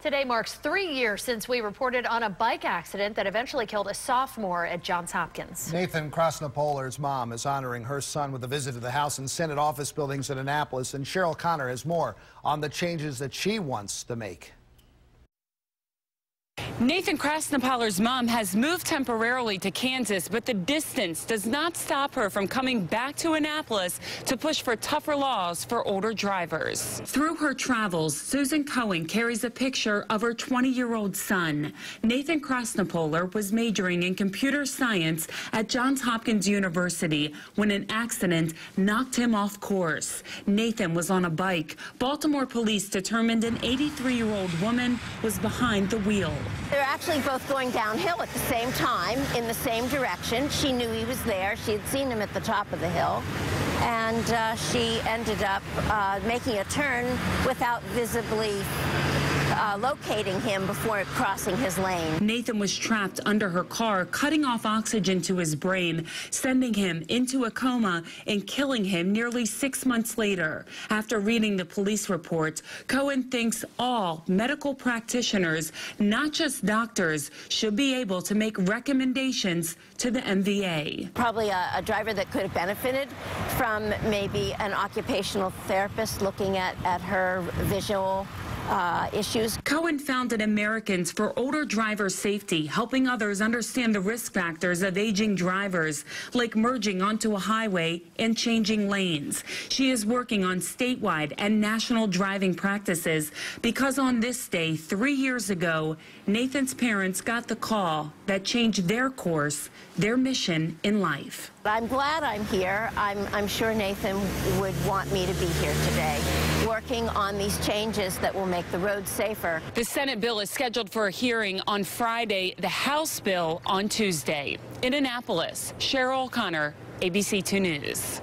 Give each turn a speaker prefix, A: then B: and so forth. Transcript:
A: Today marks 3 years since we reported on a bike accident that eventually killed a sophomore at Johns Hopkins.
B: Nathan Krasnopoler's mom is honoring her son with a visit to the House and Senate office buildings in Annapolis, and Cheryl Connor has more on the changes that she wants to make.
C: Nathan Krasnopoler's mom has moved temporarily to Kansas, but the distance does not stop her from coming back to Annapolis to push for tougher laws for older drivers. Through her travels, Susan Cohen carries a picture of her 20-year-old son. Nathan Krasnopoler was majoring in computer science at Johns Hopkins University when an accident knocked him off course. Nathan was on a bike. Baltimore police determined an 83-year-old woman was behind the wheel.
D: They're actually both going downhill at the same time, in the same direction. She knew he was there. She had seen him at the top of the hill. And she ended up making a turn without visibly locating him before crossing his lane.
C: Nathan was trapped under her car, cutting off oxygen to his brain, sending him into a coma and killing him nearly 6 months later. After reading the police report, Cohen thinks all medical practitioners, not just doctors, should be able to make recommendations to the MVA.
D: Probably a driver that could have benefited from maybe an occupational therapist looking at her visual issues.
C: Cohen founded Americans for Older Driver Safety, helping others understand the risk factors of aging drivers, like merging onto a highway and changing lanes. She is working on statewide and national driving practices because on this day 3 years ago, Nathan's parents got the call that changed their course, their mission in life.
D: I'm glad I'm here. I'm sure Nathan would want me to be here today, working on these changes that will make the road safer.
C: The Senate bill is scheduled for a hearing on Friday, the House bill on Tuesday. In Annapolis, Cheryl Connor, ABC 2 News.